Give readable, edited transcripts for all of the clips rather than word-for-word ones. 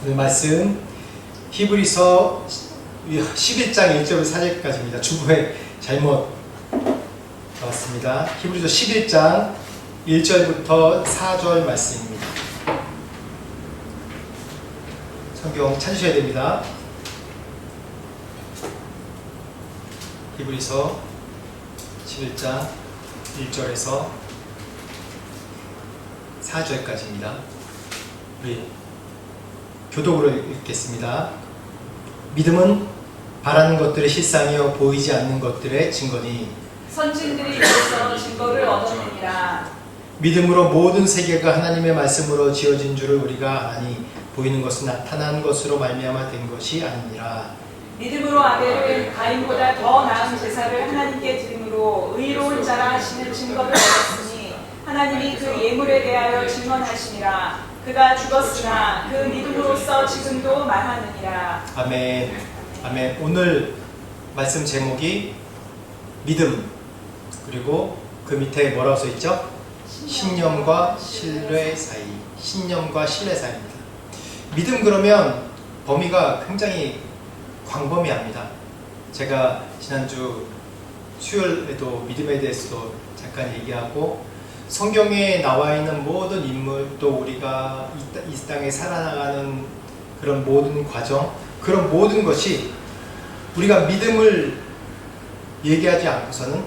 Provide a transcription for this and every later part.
오늘 말씀 히브리서 11장 1절부터 4절까지입니다. 중국에 잘못 나왔습니다. 히브리서 11장 1절부터 4절 말씀입니다. 성경 찾으셔야 됩니다. 히브리서 11장 1절에서 4절까지입니다. 우리 교독으로 읽겠습니다. 믿음은 바라는 것들의 실상이요 보이지 않는 것들의 증거니 선진들이 이로써 증거를 얻었느니라. 믿음으로 모든 세계가 하나님의 말씀으로 지어진 줄을 우리가 아니 보이는 것은 나타난 것으로 말미암아 된 것이 아니니라. 믿음으로 아벨을 가인보다 더 나은 제사를 하나님께 드림으로 의로운 자라 하시는 증거를 얻었으니 하나님이 그 예물에 대하여 증언하시니라. 그가 죽었으나 그 믿음으로써 지금도 말하느니라. 아멘. 아멘. 오늘 말씀 제목이 믿음, 그리고 그 밑에 뭐라고 써있죠? 신념과 신뢰 사이. 신념과 신뢰 사이입니다. 믿음 그러면 범위가 굉장히 광범위합니다. 제가 지난주 수요일에도 믿음에 대해서도 잠깐 얘기하고, 성경에 나와 있는 모든 인물, 또 우리가 이 땅에 살아나가는 그런 모든 과정, 그런 모든 것이 우리가 믿음을 얘기하지 않고서는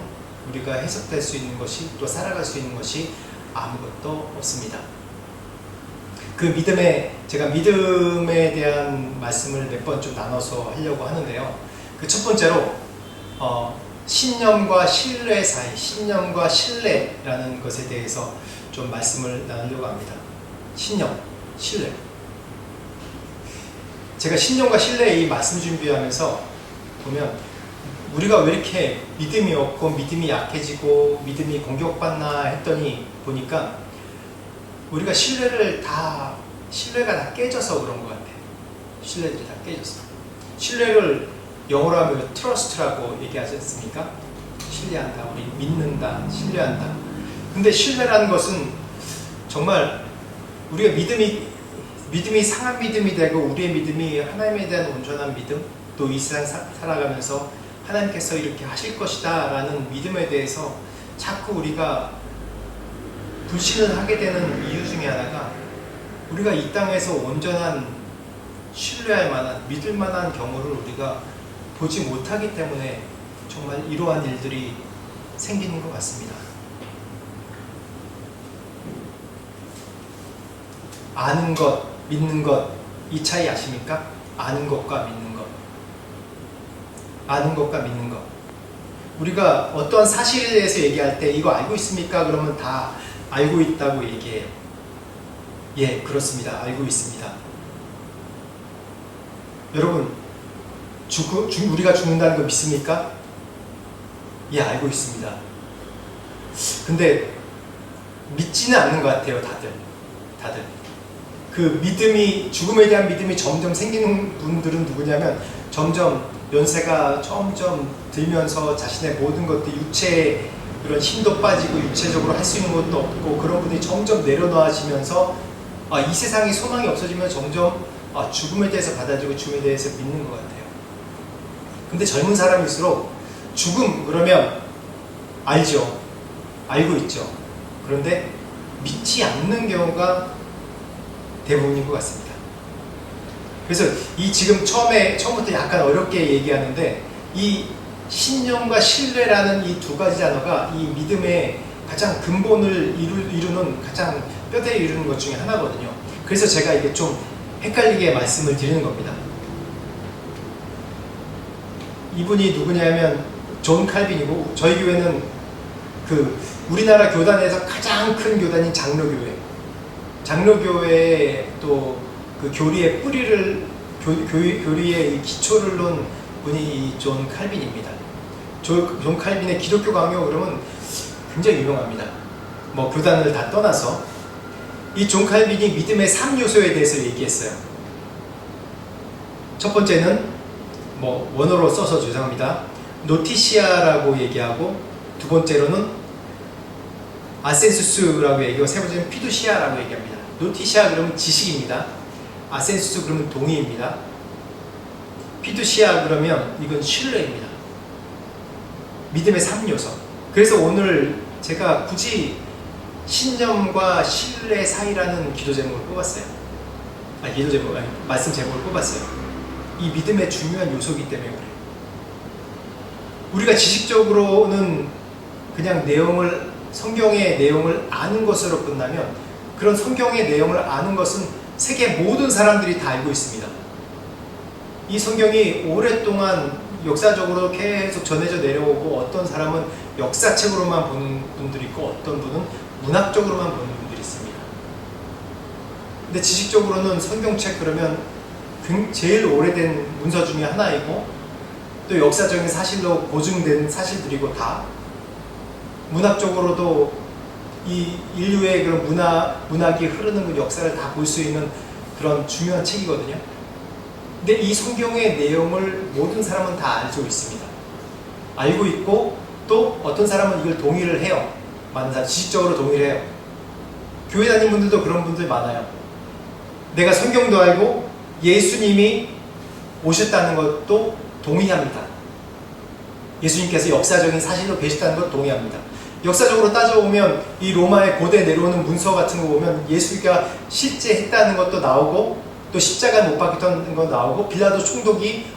우리가 해석될 수 있는 것이, 또 살아갈 수 있는 것이 아무것도 없습니다. 그 믿음에, 제가 믿음에 대한 말씀을 몇 번 좀 나눠서 하려고 하는데요. 그 첫 번째로 신념과 신뢰 사이, 신념과 신뢰라는 것에 대해서 좀 말씀을 나누려고 합니다. 신념, 신뢰. 제가 신념과 신뢰 이 말씀 준비하면서 보면 우리가 왜 이렇게 믿음이 없고 믿음이 약해지고 믿음이 공격받나 했더니 보니까 우리가 신뢰가 다 깨져서 그런 것 같아요. 신뢰들이 다 깨져서. 신뢰를 영어로 하면 트러스트라고 얘기하지 않습니까? 신뢰한다, 우리 믿는다, 신뢰한다. 근데 신뢰라는 것은 정말 우리가 믿음이 상한 믿음이 되고, 우리의 믿음이 하나님에 대한 온전한 믿음, 또 이 세상 살아가면서 하나님께서 이렇게 하실 것이다 라는 믿음에 대해서 자꾸 우리가 불신을 하게 되는 이유 중에 하나가, 우리가 이 땅에서 온전한 신뢰할 만한, 믿을 만한 경우를 우리가 보지 못하기 때문에 정말 이러한 일들이 생기는 것 같습니다. 아는 것, 믿는 것, 이 차이 아십니까? 아는 것과 믿는 것. 아는 것과 믿는 것. 우리가 어떤 사실에 대해서 얘기할 때 이거 알고 있습니까? 그러면 다 알고 있다고 얘기해요. 예, 그렇습니다. 알고 있습니다. 여러분, 우리가 죽는다는 거 믿습니까? 예, 알고 있습니다. 근데 믿지는 않는 것 같아요, 다들. 그 믿음이, 죽음에 대한 믿음이 점점 생기는 분들은 누구냐면, 점점 연세가 점점 들면서 자신의 모든 것들, 육체에 그런 힘도 빠지고 육체적으로 할 수 있는 것도 없고, 그런 분들이 점점 내려놓아지면서 이 세상에 소망이 없어지면 점점 죽음에 대해서 받아들이고 죽음에 대해서 믿는 것 같아요. 근데 젊은 사람일수록 죽음 그러면 알죠. 알고 있죠. 그런데 믿지 않는 경우가 대부분인 것 같습니다. 그래서 이 지금 처음부터 약간 어렵게 얘기하는데, 이 신념과 신뢰라는 이 두 가지 단어가 이 믿음의 가장 근본을 이루는, 가장 뼈대를 이루는 것 중에 하나거든요. 그래서 제가 이게 좀 헷갈리게 말씀을 드리는 겁니다. 이분이 누구냐면 존 칼빈이고, 저희 교회는 우리나라 교단에서 가장 큰 교단인 장로교회의 또 그 교리의 뿌리를, 교리의 기초를 놓은 분이 이 존 칼빈입니다. 존 칼빈의 기독교 강요 그러면 굉장히 유명합니다. 뭐 교단을 다 떠나서 이 존 칼빈이 믿음의 3요소에 대해서 얘기했어요. 첫 번째는 원어로 써서 죄송합니다. 노티시아라고 얘기하고, 두 번째로는 아센수스라고 얘기하고, 세 번째는 피두시아라고 얘기합니다. 노티시아 그러면 지식입니다. 아센수스 그러면 동의입니다. 피두시아 그러면 이건 신뢰입니다. 믿음의 3요소. 그래서 오늘 제가 굳이 신념과 신뢰 사이라는 기도 제목을 뽑았어요. 말씀 제목을 뽑았어요. 이 믿음의 중요한 요소이기 때문에 그래요. 우리가 지식적으로는 그냥 성경의 내용을 아는 것으로 끝나면, 그런 성경의 내용을 아는 것은 세계 모든 사람들이 다 알고 있습니다. 이 성경이 오랫동안 역사적으로 계속 전해져 내려오고, 어떤 사람은 역사책으로만 보는 분들이 있고, 어떤 분은 문학적으로만 보는 분들이 있습니다. 근데 지식적으로는 성경책 그러면 제일 오래된 문서 중에 하나이고, 또 역사적인 사실로 보증된 사실들이고, 다 문학적으로도 이 인류의 그런 문학이 흐르는 그 역사를 다 볼 수 있는 그런 중요한 책이거든요. 근데 이 성경의 내용을 모든 사람은 다 알고 있습니다. 알고 있고, 또 어떤 사람은 이걸 동의를 해요. 많은 사람 지식적으로 동의를 해요. 교회 다니는 분들도 그런 분들 많아요. 내가 성경도 알고 예수님이 오셨다는 것도 동의합니다. 예수님께서 역사적인 사실로 계셨다는 것 동의합니다. 역사적으로 따져보면 이 로마의 고대 내려오는 문서 같은 거 보면 예수가 실제 했다는 것도 나오고, 또 십자가 못 박혔다는 거 나오고, 빌라도 총독이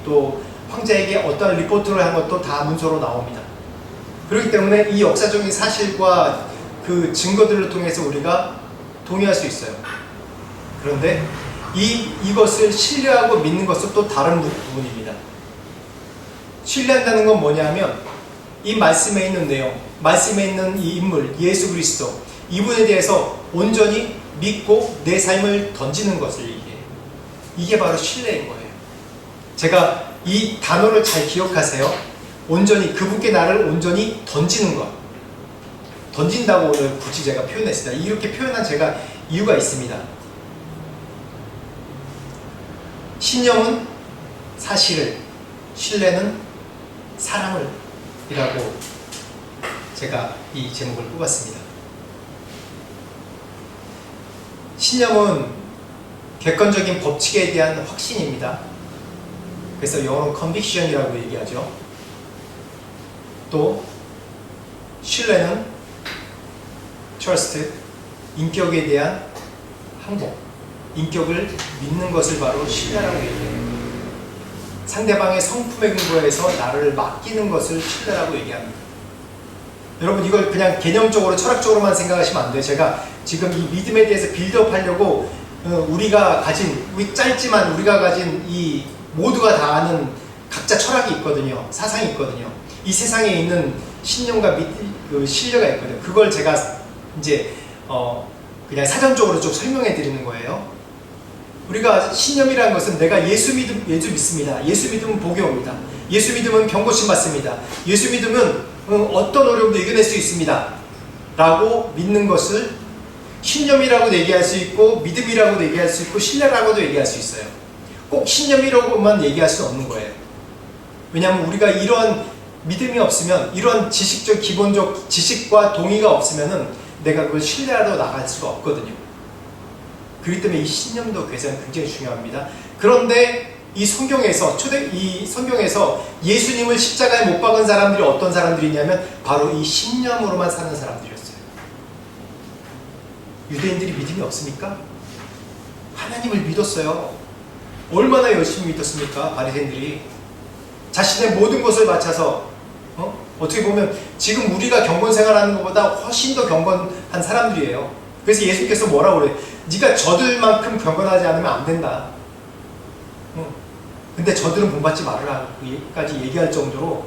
또 황제에게 어떠한 리포트를 한 것도 다 문서로 나옵니다. 그렇기 때문에 이 역사적인 사실과 그 증거들을 통해서 우리가 동의할 수 있어요. 그런데 이것을 신뢰하고 믿는 것은 또 다른 부분입니다. 신뢰한다는 건 뭐냐면, 이 말씀에 있는 내용, 말씀에 있는 이 인물, 예수 그리스도, 이분에 대해서 온전히 믿고 내 삶을 던지는 것을 얘기해요. 이게 바로 신뢰인 거예요. 제가 이 단어를 잘 기억하세요. 온전히, 그분께 나를 온전히 던지는 것. 던진다고 오늘 굳이 제가 표현했습니다. 이렇게 표현한 제가 이유가 있습니다. 신념은 사실을, 신뢰는 사랑을 이라고 제가 이 제목을 뽑았습니다. 신념은 객관적인 법칙에 대한 확신입니다. 그래서 영어로 conviction이라고 얘기하죠. 또 신뢰는 trust, 인격에 대한 항복, 인격을 믿는 것을 바로 신뢰라고 얘기해요. 상대방의 성품에 근거해서 나를 맡기는 것을 신뢰라고 얘기합니다. 여러분, 이걸 그냥 개념적으로 철학적으로만 생각하시면 안 돼요. 제가 지금 이 믿음에 대해서 빌드업하려고 우리가 가진 이 모두가 다 아는 각자 철학이 있거든요. 사상이 있거든요. 이 세상에 있는 신념과 신뢰가 있거든요. 그걸 제가 이제 그냥 사전적으로 좀 설명해 드리는 거예요. 우리가 신념이라는 것은 내가 예수 믿습니다. 예수 믿으면 복이 옵니다. 예수 믿으면 병고침 받습니다. 예수 믿으면 어떤 어려움도 이겨낼 수 있습니다. 라고 믿는 것을 신념이라고도 얘기할 수 있고, 믿음이라고도 얘기할 수 있고, 신뢰라고도 얘기할 수 있어요. 꼭 신념이라고만 얘기할 수는 없는 거예요. 왜냐하면 우리가 이런 믿음이 없으면, 이런 기본적 지식과 동의가 없으면은 내가 그걸 신뢰하러 나갈 수가 없거든요. 그렇기 때문에 이 신념도 굉장히 중요합니다. 그런데 이 성경에서 예수님을 십자가에 못 박은 사람들이 어떤 사람들이냐면 바로 이 신념으로만 사는 사람들이었어요. 유대인들이 믿음이 없습니까? 하나님을 믿었어요. 얼마나 열심히 믿었습니까? 바리새인들이 자신의 모든 것을 바쳐서 어떻게 보면 지금 우리가 경건 생활하는 것보다 훨씬 더 경건한 사람들이에요. 그래서 예수께서 뭐라고 그래요? 네가 저들만큼 경건하지 않으면 안 된다. 근데 저들은 본받지 말으라까지 얘기할 정도로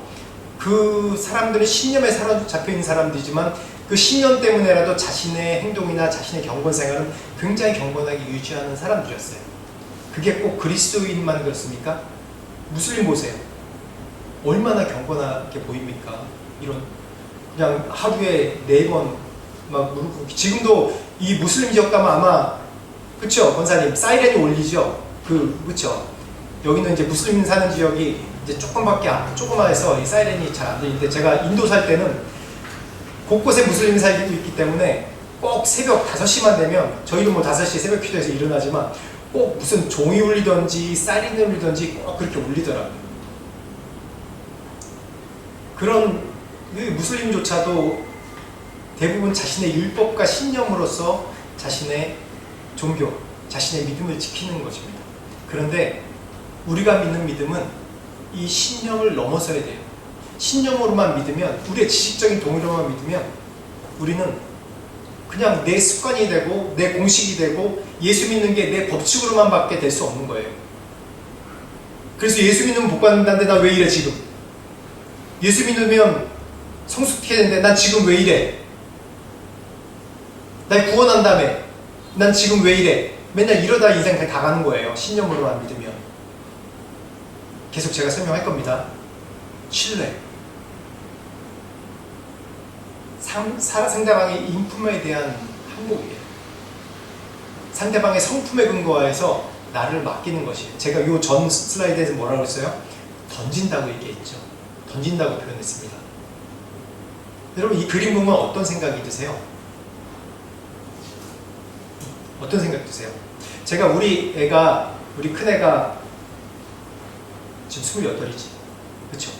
그 사람들은 신념에 사로잡혀 있는 사람들이지만 그 신념 때문에라도 자신의 행동이나 자신의 경건 생활은 굉장히 경건하게 유지하는 사람들이었어요. 그게 꼭 그리스도인만 그렇습니까? 무슬림 보세요. 얼마나 경건하게 보입니까? 이런 그냥 하루에 4번 막 무릎 꿇기. 지금도 이 무슬림 지역 가면 아마 그쵸 권사님 사이렌이 울리죠. 그쵸. 여기는 이제 무슬림 사는 지역이 이제 조그마해서 이 사이렌이 잘 안 들리는데, 제가 인도 살 때는 곳곳에 무슬림이 살고 있기 때문에 꼭 새벽 5시만 되면, 저희도 뭐 5시 새벽 기도해서 일어나지만 꼭 무슨 종이 울리던지 사이렌이 울리던지 꼭 그렇게 울리더라고요. 그런 무슬림조차도 대부분 자신의 율법과 신념으로서 자신의 종교, 자신의 믿음을 지키는 것입니다. 그런데 우리가 믿는 믿음은 이 신념을 넘어서야 돼요. 신념으로만 믿으면, 우리의 지식적인 동의로만 믿으면 우리는 그냥 내 습관이 되고 내 공식이 되고 예수 믿는 게 내 법칙으로만 밖에 될 수 없는 거예요. 그래서 예수 믿으면 복 받는다는데 나 왜 이래 지금? 예수 믿으면 성숙해야 되는데 난 지금 왜 이래? 날 구원한다며 난 지금 왜 이래? 맨날 이러다 인생 다 가는 거예요. 신념으로만 믿으면. 계속 제가 설명할 겁니다. 신뢰. 상대방의 인품에 대한 항목이에요. 상대방의 성품에 근거해서 나를 맡기는 것이에요. 제가 이 전 슬라이드에서 뭐라고 했어요? 던진다고 얘기했죠. 던진다고 표현했습니다. 여러분, 이 그림 보면 어떤 생각이 드세요? 어떤 생각 드세요? 제가 우리 큰애가 지금 28이지. 그쵸?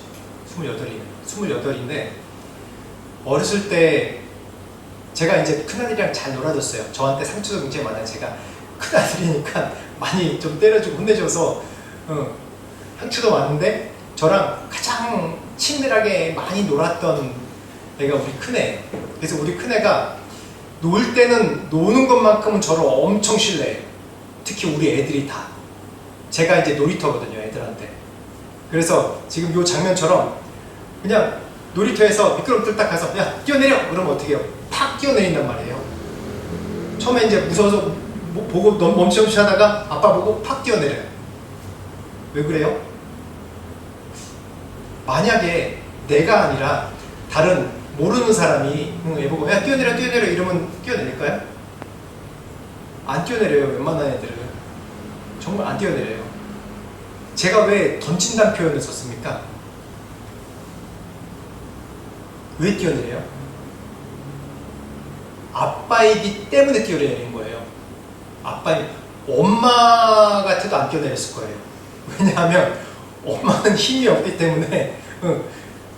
28인데, 어렸을 때 제가 이제 큰아들이랑 잘 놀아줬어요. 저한테 상처도 굉장히 많아요. 제가 큰아들이니까 많이 좀 때려주고 혼내줘서 상처도 많은데, 저랑 가장 친밀하게 많이 놀았던 애가 우리 큰애. 그래서 우리 큰애가 놀 때는 노는 것만큼은 저를 엄청 신뢰해요. 특히 우리 애들이 다. 제가 이제 놀이터거든요, 애들한테. 그래서 지금 이 장면처럼 그냥 놀이터에서 미끄럼틀 딱 가서 야 뛰어내려! 그러면 어떻게 해요? 팍 뛰어내린단 말이에요. 처음에 이제 무서워서 보고 멈칫멈칫 하다가 아빠 보고 팍 뛰어내려요. 왜 그래요? 만약에 내가 아니라 다른 모르는 사람이 얘 보고 야 뛰어내려 이러면 뛰어내릴까요? 안 뛰어내려요. 웬만한 애들은 정말 안 뛰어내려요. 제가 왜 던진다는 표현을 썼습니까? 왜 뛰어내려요? 아빠이기 때문에 뛰어내리는 거예요. 엄마 같아도 안 뛰어내렸을 거예요. 왜냐하면 엄마는 힘이 없기 때문에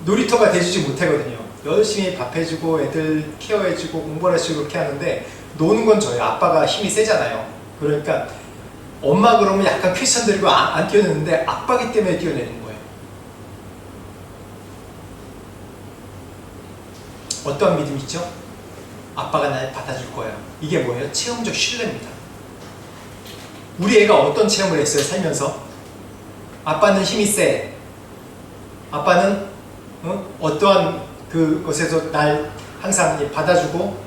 놀이터가 돼주지 못하거든요. 열심히 밥 해주고 애들 케어해주고 공부를 해주고 그렇게 하는데, 노는 건 저예요. 아빠가 힘이 세잖아요. 그러니까 엄마 그러면 약간 퀘스천 드리고 안 뛰어내는데 아빠기 때문에 뛰어내는 거예요. 어떠한 믿음이 있죠? 아빠가 날 받아줄 거야. 이게 뭐예요? 체험적 신뢰입니다. 우리 애가 어떤 체험을 했어요, 살면서? 아빠는 힘이 세. 아빠는 어떠한 그것에서 날 항상 받아주고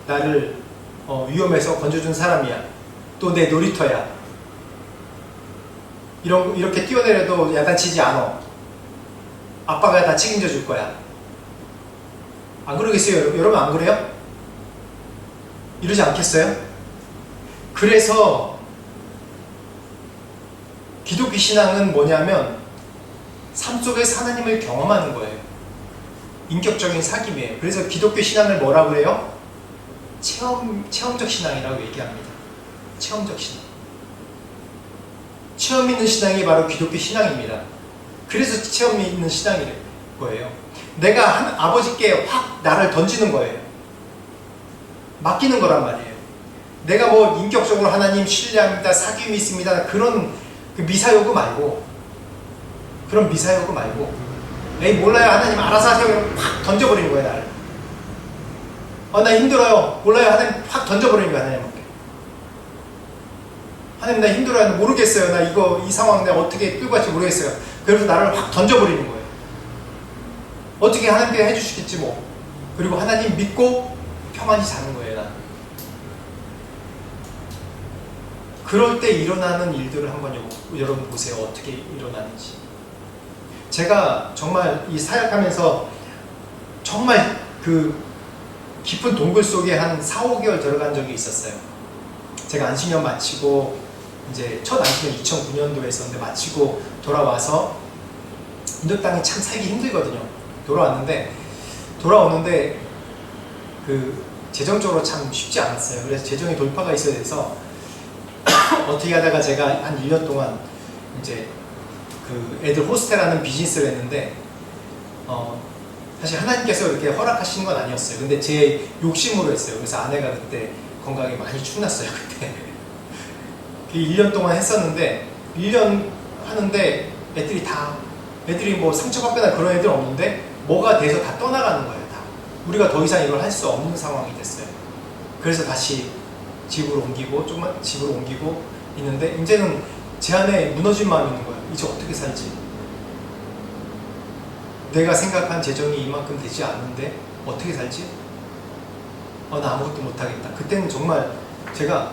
나를 위험에서 건져준 사람이야. 또 내 놀이터야. 이렇게 뛰어내려도 야단치지 않아. 아빠가 다 책임져 줄 거야. 안 그러겠어요? 여러분 안 그래요? 이러지 않겠어요? 그래서 기독교 신앙은 뭐냐면 삶 속에서 하나님을 경험하는 거예요. 인격적인 사귐이에요. 그래서 기독교 신앙을 뭐라고 해요? 체험적 신앙이라고 얘기합니다. 체험적 신앙. 체험 있는 신앙이 바로 기독교 신앙입니다. 그래서 체험 있는 신앙일 거예요. 내가 아버지께 확 나를 던지는 거예요. 맡기는 거란 말이에요. 내가 뭐 인격적으로 하나님 신뢰합니다, 사귐이 있습니다, 그런 미사여구 말고, 에이 몰라요 하나님 알아서 하세요. 이러면 확 던져버리는 거예요, 나를. 나 힘들어요. 몰라요 하나님. 확 던져버리는 거예요, 하나님께. 하나님 나 힘들어요. 모르겠어요. 나 이 상황 내가 어떻게 끌고 갈지 모르겠어요. 그래서 나를 확 던져버리는 거예요. 어떻게 하나님께 해주시겠지 뭐. 그리고 하나님 믿고 평안히 자는 거예요, 난. 그럴 때 일어나는 일들을 한번 여러분 보세요. 어떻게 일어나는지. 제가 정말 이 사역하면서 정말 그 깊은 동굴 속에 한 4, 5개월 들어간 적이 있었어요. 제가 안식년 마치고 이제 첫 안식년 2009년도에 했었는데 마치고 돌아와서 인도 땅이 참 살기 힘들거든요. 돌아오는데 재정적으로 참 쉽지 않았어요. 그래서 재정의 돌파가 있어야 돼서 어떻게 하다가 제가 한 1년 동안 이제 그 애들 호스텔하는 비즈니스를 했는데 사실 하나님께서 이렇게 허락하신 건 아니었어요. 근데 제 욕심으로 했어요. 그래서 아내가 그때 건강이 많이 축났어요. 그때 1년 동안 했었는데 1년 하는데 애들이 뭐 상처받거나 그런 애들 없는데 뭐가 돼서 다 떠나가는 거예요. 다 우리가 더 이상 이걸 할 수 없는 상황이 됐어요. 그래서 다시 집으로 옮기고 조금만 집으로 옮기고 있는데 이제는 제 안에 무너진 마음이 있는 거예요. 이제 어떻게 살지? 내가 생각한 재정이 이만큼 되지 않는데 어떻게 살지? 나 아무것도 못하겠다. 그때는 정말 제가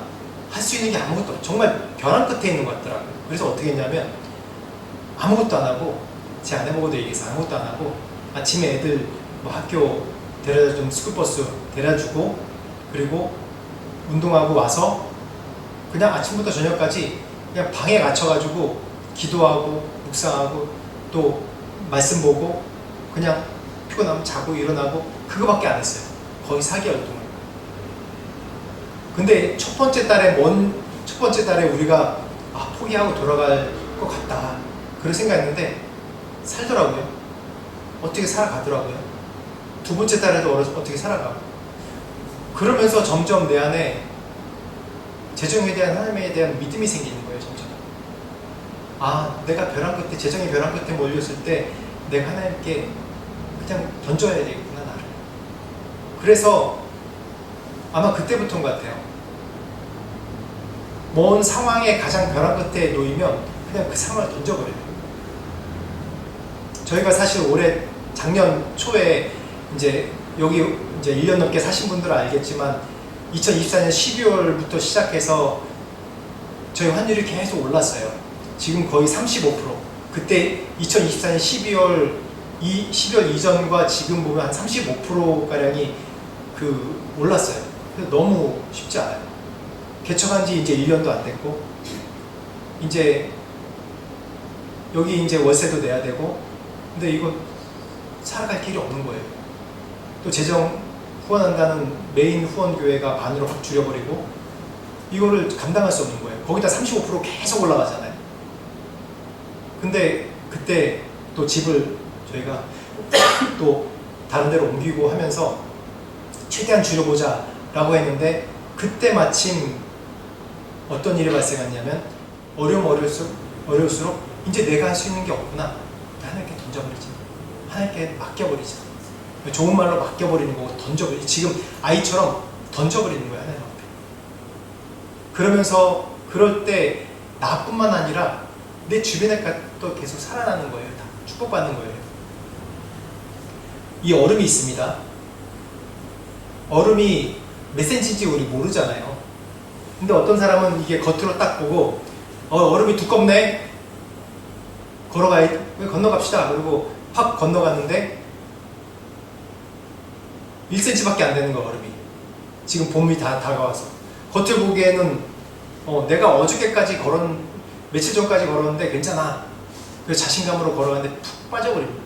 할 수 있는 게 아무것도 정말 벼랑 끝에 있는 것 같더라고요. 그래서 어떻게 했냐면 아무것도 안 하고 제 아내보고도 얘기해서 아무것도 안 하고 아침에 애들 뭐 학교 데려다 좀 스쿨버스 데려주고 그리고 운동하고 와서 그냥 아침부터 저녁까지 그냥 방에 갇혀가지고 기도하고 묵상하고 또 말씀 보고 그냥 피곤하면 자고 일어나고 그거밖에 안 했어요. 거의 4개월 동안. 근데 첫 번째 달에 우리가 포기하고 돌아갈 것 같다 그런 생각했는데 살더라고요. 어떻게 살아가더라고요. 두 번째 달에도 어떻게 살아가고 그러면서 점점 내 안에 재정에 대한 하나님에 대한 믿음이 생기는 거예요. 점점 내가 재정의 벼랑 끝에 몰렸을 때 내가 하나님께 그냥 던져야 되겠구나 나를. 그래서 아마 그때부터인 것 같아요. 먼 상황에 가장 벼랑 끝에 놓이면 그냥 그 상황을 던져버려요. 저희가 사실 작년 초에 이제 여기 이제 1년 넘게 사신 분들은 알겠지만 2024년 12월부터 시작해서 저희 환율이 계속 올랐어요. 지금 거의 35%. 그때 2024년 12월 이전과 지금 보면 한 35%가량이 올랐어요. 그래서 너무 쉽지 않아요. 개척한 지 이제 1년도 안 됐고, 이제 여기 이제 월세도 내야 되고, 근데 이거 살아갈 길이 없는 거예요. 또 재정 후원한다는 메인 후원교회가 반으로 확 줄여버리고, 이거를 감당할 수 없는 거예요. 거기다 35% 계속 올라가잖아요. 근데 그때 또 집을 저희가 또 다른 데로 옮기고 하면서 최대한 줄여보자 라고 했는데, 그때 마침 어떤 일이 발생했냐면 어려울수록 이제 내가 할 수 있는 게 없구나. 하나님께 던져버리자. 하나님께 맡겨버리자. 좋은 말로 맡겨버리는 거고 던져버리자. 지금 아이처럼 던져버리는 거야 하나님 앞에. 그러면서 그럴 때 나뿐만 아니라 내 주변에 또 계속 살아나는 거예요. 다 축복받는 거예요. 이 얼음이 있습니다. 얼음이 몇 센치인지 우리 모르잖아요. 근데 어떤 사람은 이게 겉으로 딱 보고 얼음이 두껍네? 건너갑시다. 그리고 확 건너갔는데 1cm밖에 안 되는 거야 얼음이. 지금 봄이 다 다가와서 겉을 보기에는 내가 어저께까지 며칠 전까지 걸었는데 괜찮아. 그래서 자신감으로 걸어갔는데 푹 빠져버립니다.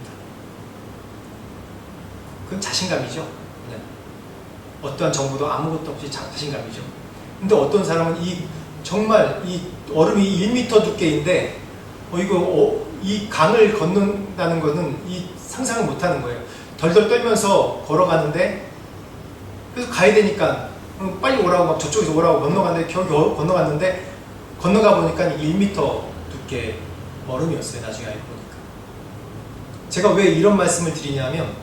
그건 자신감이죠. 그냥 어떠한 정보도 아무것도 없이 자신감이죠. 근데 어떤 사람은 정말 이 얼음이 1m 두께인데 이 강을 걷는다는 거는 상상을 못하는 거예요. 덜덜 떨면서 걸어가는데 그래서 가야 되니까 빨리 오라고 막 저쪽에서 오라고 건너갔는데 겨우 건너갔는데 건너가 보니까 1m 두께 얼음이었어요. 나중에 알고 보니까. 제가 왜 이런 말씀을 드리냐면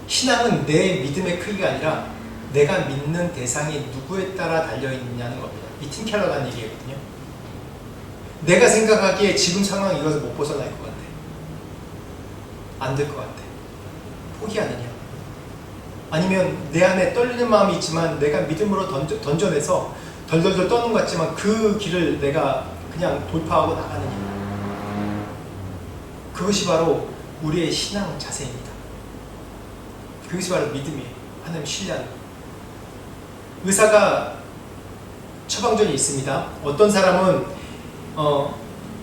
신앙은 내 믿음의 크기가 아니라 내가 믿는 대상이 누구에 따라 달려있느냐는 겁니다. 이 팀 켈러가 하는 얘기거든요. 내가 생각하기에 지금 상황 이것을 못 벗어날 것 같아. 안 될 것 같아. 포기하느냐? 아니면 내 안에 떨리는 마음이 있지만 내가 믿음으로 던져내서 덜덜덜 떠는 것 같지만 그 길을 내가 그냥 돌파하고 나가느냐? 그것이 바로 우리의 신앙 자세입니다. 그것이 바로 믿음이에요. 하나님 신뢰하는 것. 의사가 처방전이 있습니다. 어떤 사람은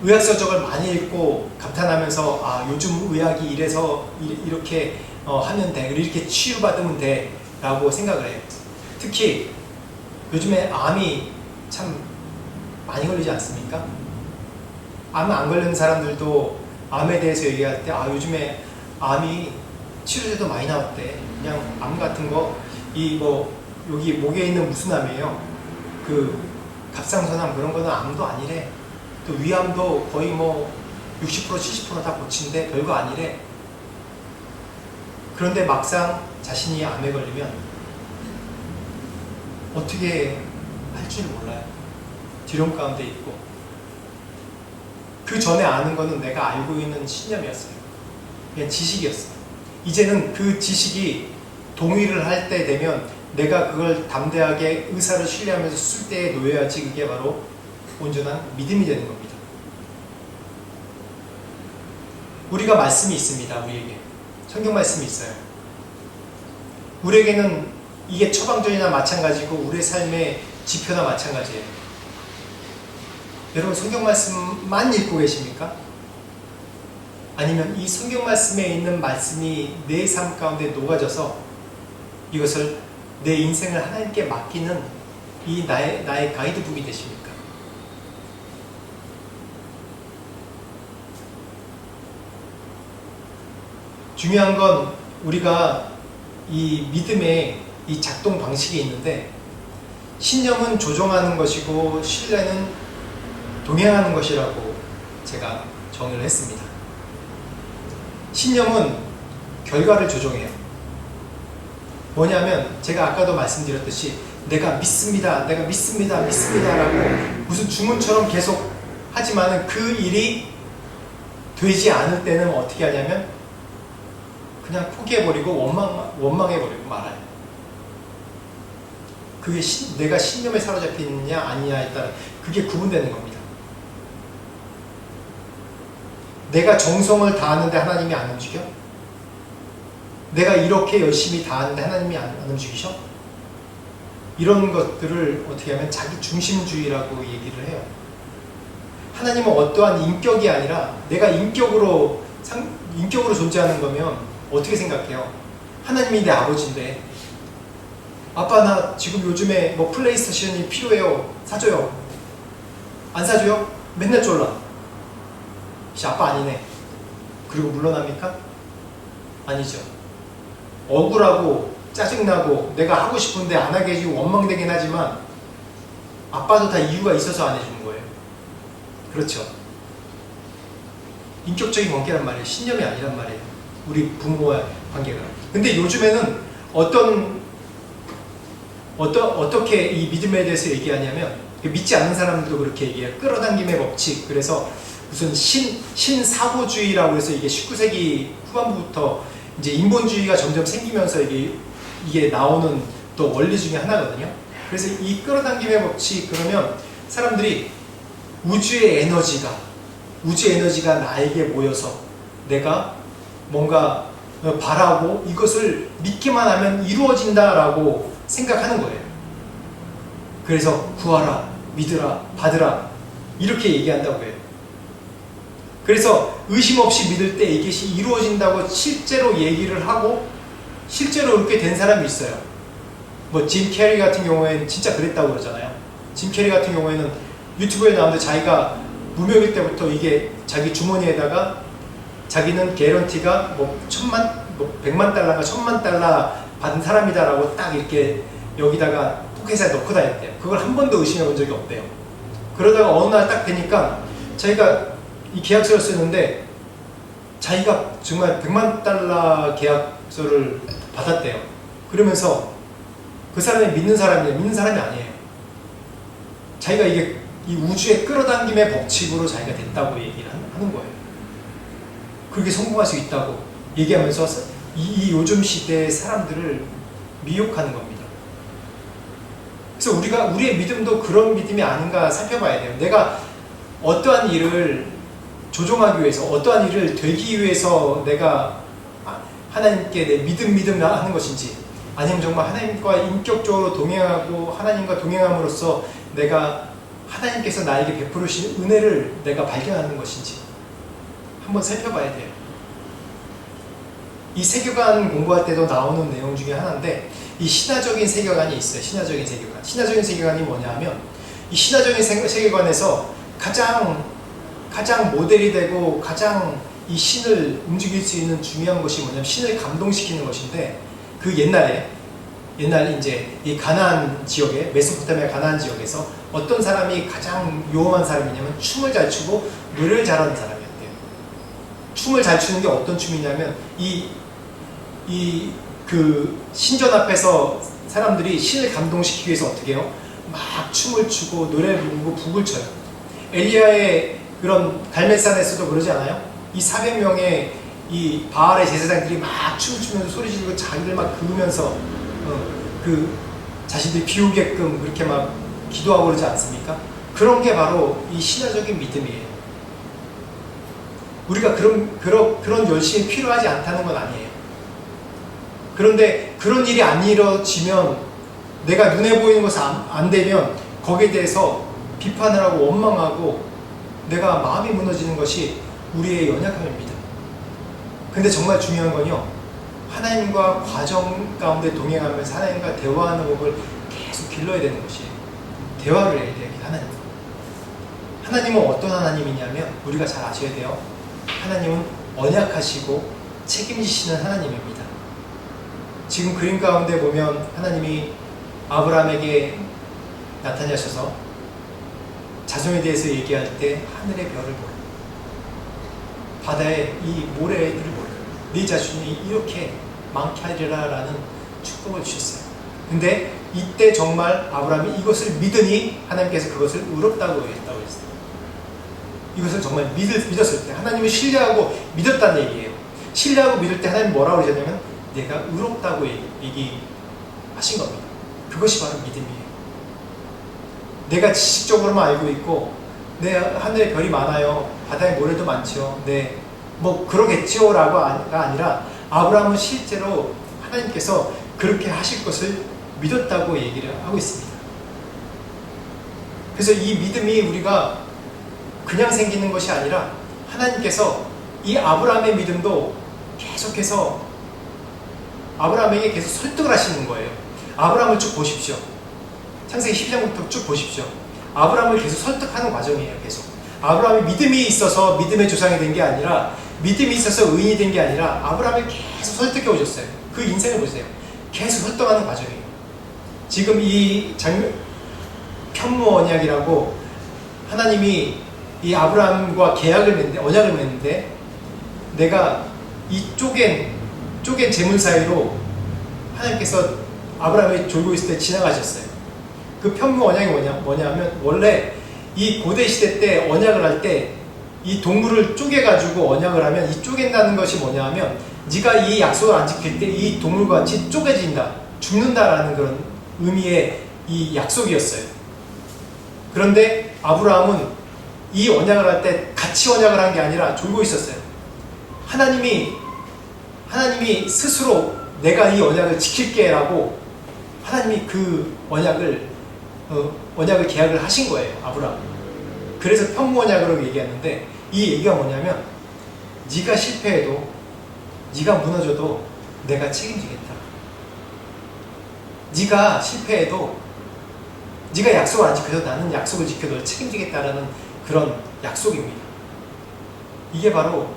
의학서적을 많이 읽고 감탄하면서 요즘 의학이 이래서 이렇게 하면 돼. 이렇게 치유받으면 돼. 라고 생각을 해요. 특히 요즘에 암이 참 많이 걸리지 않습니까? 암 안 걸리는 사람들도 암에 대해서 얘기할 때 요즘에 암이 치료제도 많이 나왔대. 그냥 암 같은 거 여기 목에 있는 무슨 암이에요? 그 갑상선암 그런 거는 암도 아니래. 또 위암도 거의 60% 70%다 고친데 별거 아니래. 그런데 막상 자신이 암에 걸리면 어떻게 할 줄 몰라요. 두려움 가운데 있고. 그 전에 아는 거는 내가 알고 있는 신념이었어요. 그냥 지식이었어요. 이제는 그 지식이 동의를 할 때 되면 내가 그걸 담대하게 의사를 신뢰하면서 쓸 때에 놓여야지 그게 바로 온전한 믿음이 되는 겁니다. 우리가 말씀이 있습니다. 우리에게. 성경 말씀이 있어요. 우리에게는 이게 처방전이나 마찬가지고 우리의 삶의 지표나 마찬가지예요. 여러분 성경 말씀만 읽고 계십니까? 아니면 이 성경 말씀에 있는 말씀이 내 삶 가운데 녹아져서 이것을 내 인생을 하나님께 맡기는 이 나의 가이드북이 되십니까? 중요한 건 우리가 이 믿음의 이 작동 방식이 있는데 신념은 조종하는 것이고 신뢰는 동행하는 것이라고 제가 정의를 했습니다. 신념은 결과를 조종해요. 뭐냐면 제가 아까도 말씀드렸듯이 내가 믿습니다. 내가 믿습니다. 믿습니다. 라고 무슨 주문처럼 계속 하지만은 그 일이 되지 않을 때는 어떻게 하냐면 그냥 포기해버리고 원망해버리고 말아요. 그게 내가 신념에 사로잡히느냐 아니냐에 따라 그게 구분되는 겁니다. 내가 정성을 다하는데 하나님이 안 움직여? 내가 이렇게 열심히 다하는데 하나님이 안 움직이셔? 이런 것들을 어떻게 하면 자기 중심주의라고 얘기를 해요. 하나님은 어떠한 인격이 아니라 내가 인격으로 존재하는 거면 어떻게 생각해요? 하나님이 내 아버지인데 아빠 나 지금 요즘에 플레이스테이션이 필요해요. 사줘요. 안 사줘요? 맨날 쫄라. 아빠 아니네. 그리고 물러납니까? 아니죠. 억울하고 짜증나고 내가 하고 싶은데 안 하게 해주고 원망되긴 하지만 아빠도 다 이유가 있어서 안 해주는 거예요. 그렇죠. 인격적인 관계란 말이에요. 신념이 아니란 말이에요. 우리 부모와의 관계가. 근데 요즘에는 어떻게 이 믿음에 대해서 얘기하냐면 믿지 않는 사람들도 그렇게 얘기해요. 끌어당김의 법칙. 그래서 무슨 신사고주의라고 해서 이게 19세기 후반부부터 이제 인본주의가 점점 생기면서 이게 나오는 또 원리 중에 하나거든요. 그래서 이 끌어당김의 법칙 그러면 사람들이 우주의 에너지가 나에게 모여서 내가 뭔가 바라고 이것을 믿기만 하면 이루어진다라고 생각하는 거예요. 그래서 구하라, 믿으라, 받으라 이렇게 얘기한다고 해요. 그래서 의심 없이 믿을 때 이것이 이루어진다고 실제로 얘기를 하고 실제로 그렇게 된 사람이 있어요. 짐 캐리 같은 경우에는 진짜 그랬다고 그러잖아요. 짐 캐리 같은 경우에는 유튜브에 나오는데 자기가 무명일 때부터 이게 자기 주머니에다가 자기는 개런티가 100만 달러가 1000만 달러 받은 사람이다라고 딱 이렇게 여기다가 포켓에 넣고 다녔대요. 그걸 한 번도 의심해 본 적이 없대요. 그러다가 어느 날 딱 되니까 자기가 이 계약서를 쓰는데 자기가 정말 100만 달러 계약서를 받았대요. 그러면서 그 사람이 믿는 사람이 아니에요. 자기가 이게 이 우주의 끌어당김의 법칙으로 자기가 됐다고 얘기를 하는 거예요. 그렇게 성공할 수 있다고 얘기하면서 이 요즘 시대의 사람들을 미혹하는 겁니다. 그래서 우리의 믿음도 그런 믿음이 아닌가 살펴봐야 돼요. 내가 어떠한 일을 조종하기 위해서 어떠한 일을 되기 위해서 내가 하나님께 내 믿음 하는 것인지 아니면 정말 하나님과 인격적으로 동행하고 하나님과 동행함으로써 내가 하나님께서 나에게 베푸르신 은혜를 내가 발견하는 것인지 한번 살펴봐야 돼요. 이 세계관 공부할 때도 나오는 내용 중에 하나인데 이 신화적인 세계관이 있어요. 신화적인 세계관. 신화적인 세계관이 뭐냐 하면 이 신화적인 세계관에서 가장 모델이 되고 가장 이 신을 움직일 수 있는 중요한 것이 뭐냐면 신을 감동시키는 것인데, 그 옛날에 이제 이 가나안 지역에, 메소포타미아 가나안 지역에서 어떤 사람이 가장 요험한 사람이냐면 춤을 잘 추고 노래를 잘하는 사람이었대요. 춤을 잘 추는 게 어떤 춤이냐면 그 신전 앞에서 사람들이 신을 감동시키기 위해서 어떻게 해요? 막 춤을 추고 노래를 부르고 북을 쳐요. 엘리야의 그런 갈멜산에서도 그러지 않아요? 이 400명의 이 바알의 제사장들이 막 춤을 추면서 소리 지르고 자기들 막 그으면서 그 자신들이 비우게끔 그렇게 막 기도하고 그러지 않습니까? 그런 게 바로 이 신화적인 믿음이에요. 우리가 그런 열심이 필요하지 않다는 건 아니에요. 그런데 그런 일이 안 이루어지면, 내가 눈에 보이는 것이 안 되면 거기에 대해서 비판을 하고 원망하고 내가 마음이 무너지는 것이 우리의 연약함입니다. 근데 정말 중요한 건요, 하나님과 과정 가운데 동행하면서 하나님과 대화하는 법을 계속 길러야 되는 것이에요. 대화를 해야 돼요, 하나님과. 하나님은 어떤 하나님이냐면, 우리가 잘 아셔야 돼요. 하나님은 언약하시고 책임지시는 하나님입니다. 지금 그림 가운데 보면 하나님이 아브라함에게 나타나셔서 자손에 대해서 얘기할 때 하늘의 별을 보라, 바다의 이 모래들을 보라, 네 자손이 이렇게 많게 하리라 라는 축복을 주셨어요. 근데 이때 정말 아브라함이 이것을 믿으니 하나님께서 그것을 의롭다고 했다고 했어요. 이것을 정말 믿었을 때, 하나님을 신뢰하고 믿었다는 얘기예요. 신뢰하고 믿을 때 하나님 뭐라고 그러셨냐면 내가 의롭다고 얘기하신 겁니다. 그것이 바로 믿음이에요. 내가 지식적으로만 알고 있고, 내 하늘에 별이 많아요, 바다에 모래도 많죠, 네, 뭐 그러겠죠 라고가 아니라 아브라함은 실제로 하나님께서 그렇게 하실 것을 믿었다고 얘기를 하고 있습니다. 그래서 이 믿음이 우리가 그냥 생기는 것이 아니라 하나님께서 이 아브라함의 믿음도 계속해서 아브라함에게 계속 설득을 하시는 거예요. 아브라함을 쭉 보십시오. 창세기 12장부터 쭉 보십시오. 아브라함을 계속 설득하는 과정이에요. 계속 아브라함이 믿음이 있어서 믿음의 조상이 된 게 아니라, 믿음이 있어서 의인이 된 게 아니라 아브라함을 계속 설득해 오셨어요. 그 인생을 보세요. 계속 설득하는 과정이에요. 지금 이 편무 언약이라고 하나님이 이 아브라함과 언약을 맺는데, 내가 이 쪼갠 재물 사이로 하나님께서 아브라함이 졸고 있을 때 지나가셨어요. 그 편무 언약이 뭐냐면, 원래 이 고대 시대 때 언약을 할 때 이 동물을 쪼개가지고 언약을 하면, 이 쪼갠다는 것이 뭐냐면 네가 이 약속을 안 지킬 때 이 동물과 같이 쪼개진다, 죽는다라는 그런 의미의 이 약속이었어요. 그런데 아브라함은 이 언약을 할 때 같이 언약을 한 게 아니라 졸고 있었어요. 하나님이 스스로 내가 이 언약을 지킬게 라고 하나님이 그 언약을 계약을 하신 거예요, 아브라함. 그래서 편무 언약으로 얘기하는데, 이 얘기가 뭐냐면 네가 실패해도, 네가 무너져도 내가 책임지겠다. 네가 실패해도, 네가 약속을 안 지켜도 나는 약속을 지켜 널 책임지겠다라는 그런 약속입니다. 이게 바로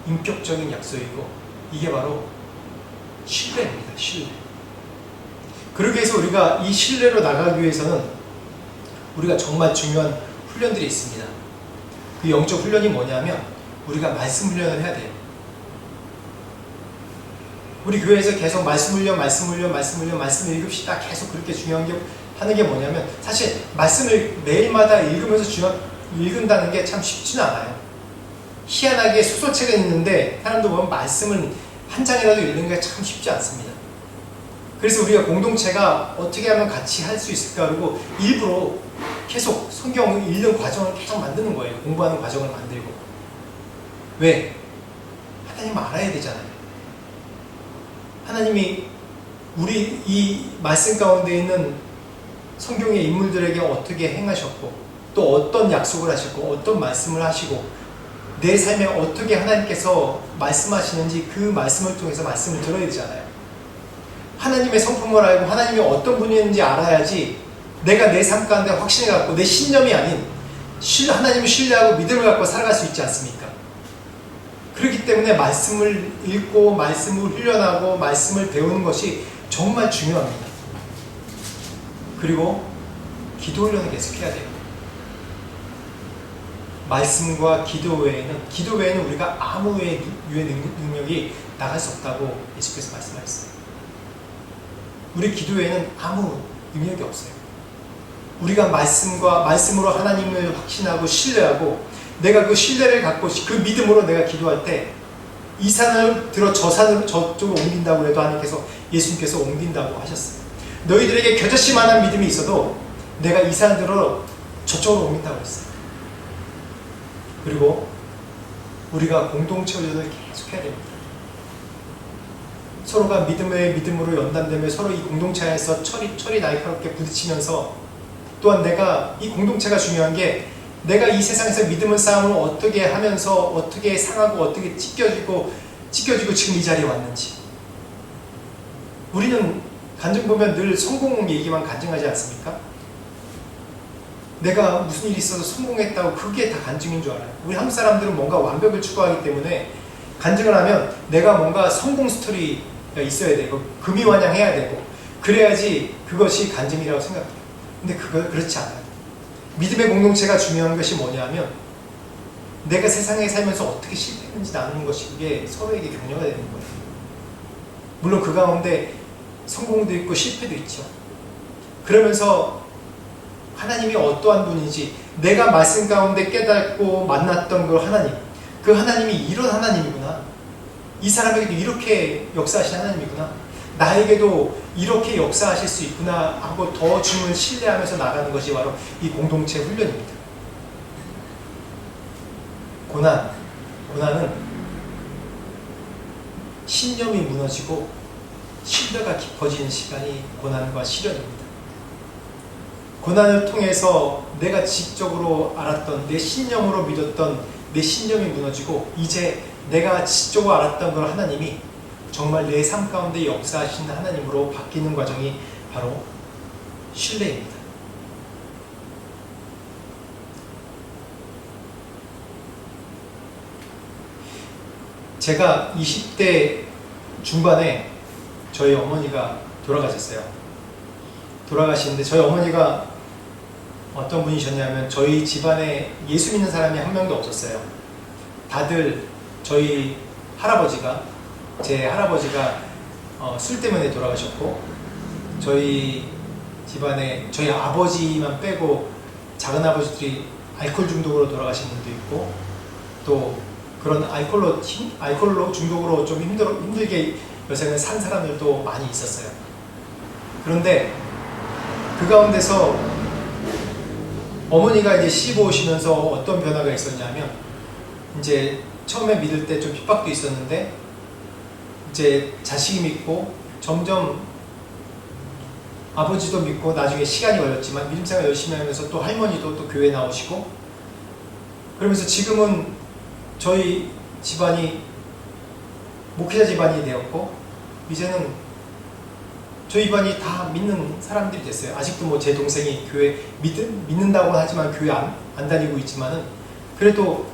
인격적인 약속이고, 이게 바로 신뢰입니다. 신뢰. 그러기 위해서 우리가 이 신뢰로 나가기 위해서는 우리가 정말 중요한 훈련들이 있습니다. 그 영적 훈련이 뭐냐면 우리가 말씀 훈련을 해야 돼요. 우리 교회에서 계속 말씀 읽읍시다, 계속 그렇게 중요한 게 하는 게 뭐냐면, 사실 말씀을 매일마다 읽으면서 읽는다는 게 참 쉽지는 않아요. 희한하게 소설책은 있는데 사람들 보면 말씀을 한 장이라도 읽는 게 참 쉽지 않습니다. 그래서 우리가 공동체가 어떻게 하면 같이 할 수 있을까, 그리고 일부러 계속 성경 읽는 과정을 계속 만드는 거예요. 공부하는 과정을 만들고. 왜? 하나님 알아야 되잖아요. 하나님이 우리 이 말씀 가운데 있는 성경의 인물들에게 어떻게 행하셨고, 또 어떤 약속을 하셨고, 어떤 말씀을 하시고, 내 삶에 어떻게 하나님께서 말씀하시는지 그 말씀을 통해서 말씀을 들어야 되잖아요. 하나님의 성품을 알고 하나님이 어떤 분이었는지 알아야지 내가 내 삶 가운데 확신을 갖고 내 신념이 아닌 하나님을 신뢰하고 믿음을 갖고 살아갈 수 있지 않습니까? 그렇기 때문에 말씀을 읽고 말씀을 훈련하고 말씀을 배우는 것이 정말 중요합니다. 그리고 기도 훈련을 계속해야 돼요. 말씀과 기도 외에는 우리가 아무 유의 능력이 나갈 수 없다고 예수께서 말씀하셨어요. 우리 기도 외에는 아무 능력이 없어요. 우리가 말씀으로 하나님을 확신하고 신뢰하고 내가 그 신뢰를 갖고 그 믿음으로 내가 기도할 때 이 산을 들어 저 산으로 저쪽으로 옮긴다고 해도 하나님께서 예수님께서 옮긴다고 하셨어요. 너희들에게 겨자씨만한 믿음이 있어도 내가 이 산을 들어 저쪽으로 옮긴다고 했어요. 그리고 우리가 공동체 훈련을 계속 해야 됩니다. 서로가 믿음으로 연단되며 서로 이 공동체 안에서 철이 날카롭게 부딪히면서 또한 내가 이 공동체가 중요한 게 내가 이 세상에서 믿음의 싸움을 어떻게 하면서 어떻게 상하고 어떻게 찢겨지고 지금 이 자리에 왔는지. 우리는 간증 보면 늘 성공 얘기만 간증하지 않습니까? 내가 무슨 일이 있어서 성공했다고 그게 다 간증인 줄 알아요. 우리 한국 사람들은 뭔가 완벽을 추구하기 때문에 간증을 하면 내가 뭔가 성공 스토리가 있어야 되고 금이환영해야 되고 그래야지 그것이 간증이라고 생각해요. 근데 그렇지 않아요. 믿음의 공동체가 중요한 것이 뭐냐면 내가 세상에 살면서 어떻게 실패했는지 나누는 것이 그게 서로에게 격려가 되는 거예요. 물론 그 가운데 성공도 있고 실패도 있죠. 그러면서 하나님이 어떠한 분인지 내가 말씀 가운데 깨닫고 만났던 그 하나님이 이런 하나님이구나. 이 사람에게도 이렇게 역사하신 하나님이구나. 나에게도 이렇게 역사하실 수 있구나 하고 더 주님을 신뢰하면서 나가는 것이 바로 이 공동체 훈련입니다. 고난은 신념이 무너지고 신뢰가 깊어지는 시간이 고난과 시련입니다. 고난을 통해서 내가 지적으로 알았던 내 신념으로 믿었던 내 신념이 무너지고 이제 내가 지적으로 알았던 그 하나님이 정말 내 삶 가운데 역사하시는 하나님으로 바뀌는 과정이 바로 신뢰입니다. 제가 20대 중반에 저희 어머니가 돌아가셨어요. 돌아가시는데 저희 어머니가 어떤 분이셨냐면 저희 집안에 예수 믿는 사람이 한 명도 없었어요. 다들 저희 제 할아버지가 술 때문에 돌아가셨고 저희 집안에 저희 아버지만 빼고 작은 아버지들이 알코올 중독으로 돌아가신 분도 있고 또 그런 알코올로 중독으로 좀 힘들게 요새는 산 사람들도 많이 있었어요. 그런데 그 가운데서 어머니가 이제 시집 오시면서 어떤 변화가 있었냐면 이제 처음에 믿을 때 좀 핍박도 있었는데 이제 자식이 믿고 점점 아버지도 믿고 나중에 시간이 걸렸지만 믿음 생활 열심히 하면서 또 할머니도 또 교회 나오시고 그러면서 지금은 저희 집안이 목회자 집안이 되었고 이제는 저희 집안이 다 믿는 사람들이 됐어요. 아직도 뭐 제 동생이 교회 믿는다고 하지만 교회 안 다니고 있지만은 그래도